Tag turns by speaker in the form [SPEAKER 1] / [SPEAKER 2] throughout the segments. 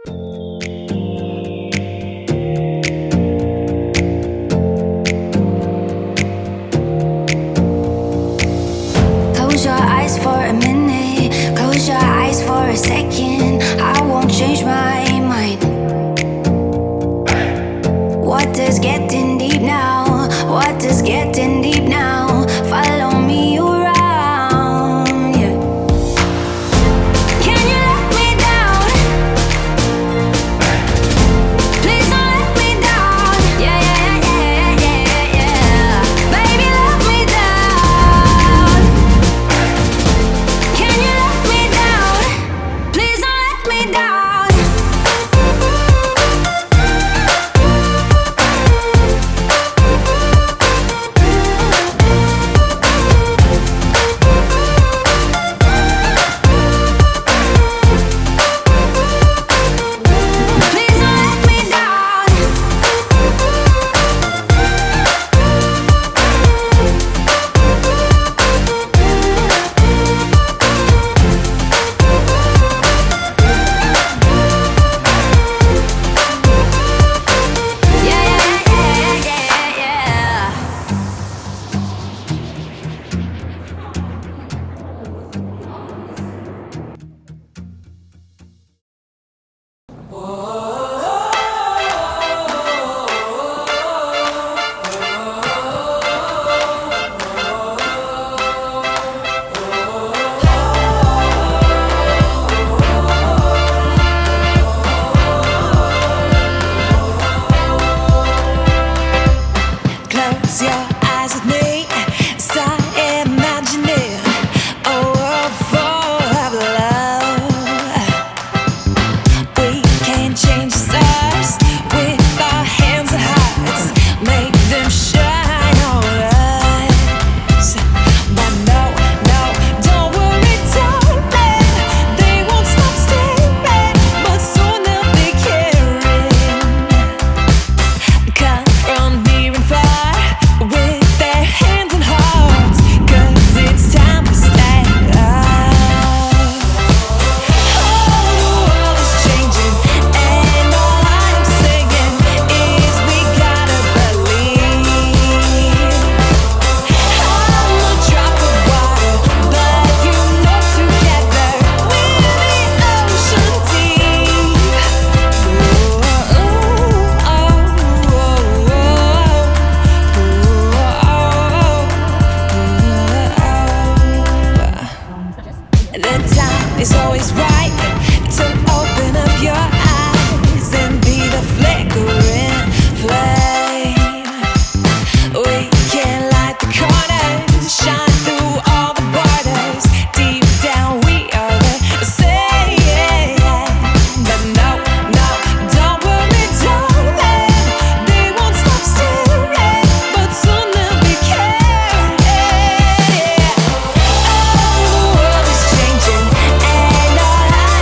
[SPEAKER 1] Close your eyes for a minute, close your eyes for a second. I won't change my mind. What does getting deep now? What does getting deep now? Follow me around, yeah. Can you let me down? Please don't let me down. Yeah, yeah, yeah, yeah, yeah, yeah. Baby, let me down. Can you let me down? Please don't let me down. Please don't let me down. Yeah, yeah, yeah, yeah, yeah.
[SPEAKER 2] Close your eyes with me, start imagining a world full of love. We can change the stars with our hands and hearts, make them shine on us. But no, no, don't worry, darling, they won't stop staring, but soon they'll be caring. Come from near and far with their hands and hearts, 'cause it's time to stand up. Oh, the world is changing, and all I'm saying is we gotta believe. I'm a drop of water, but you know together we're the ocean deep. The time is always right to open up your eyes and be the flickering flame. We can light the corners, shine through all the borders. Deep down we are the same. But no, no, don't worry, darling, they won't stop staring, but soon they'll be caring. Oh, the world is changing, and all I'm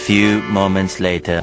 [SPEAKER 3] few moments later.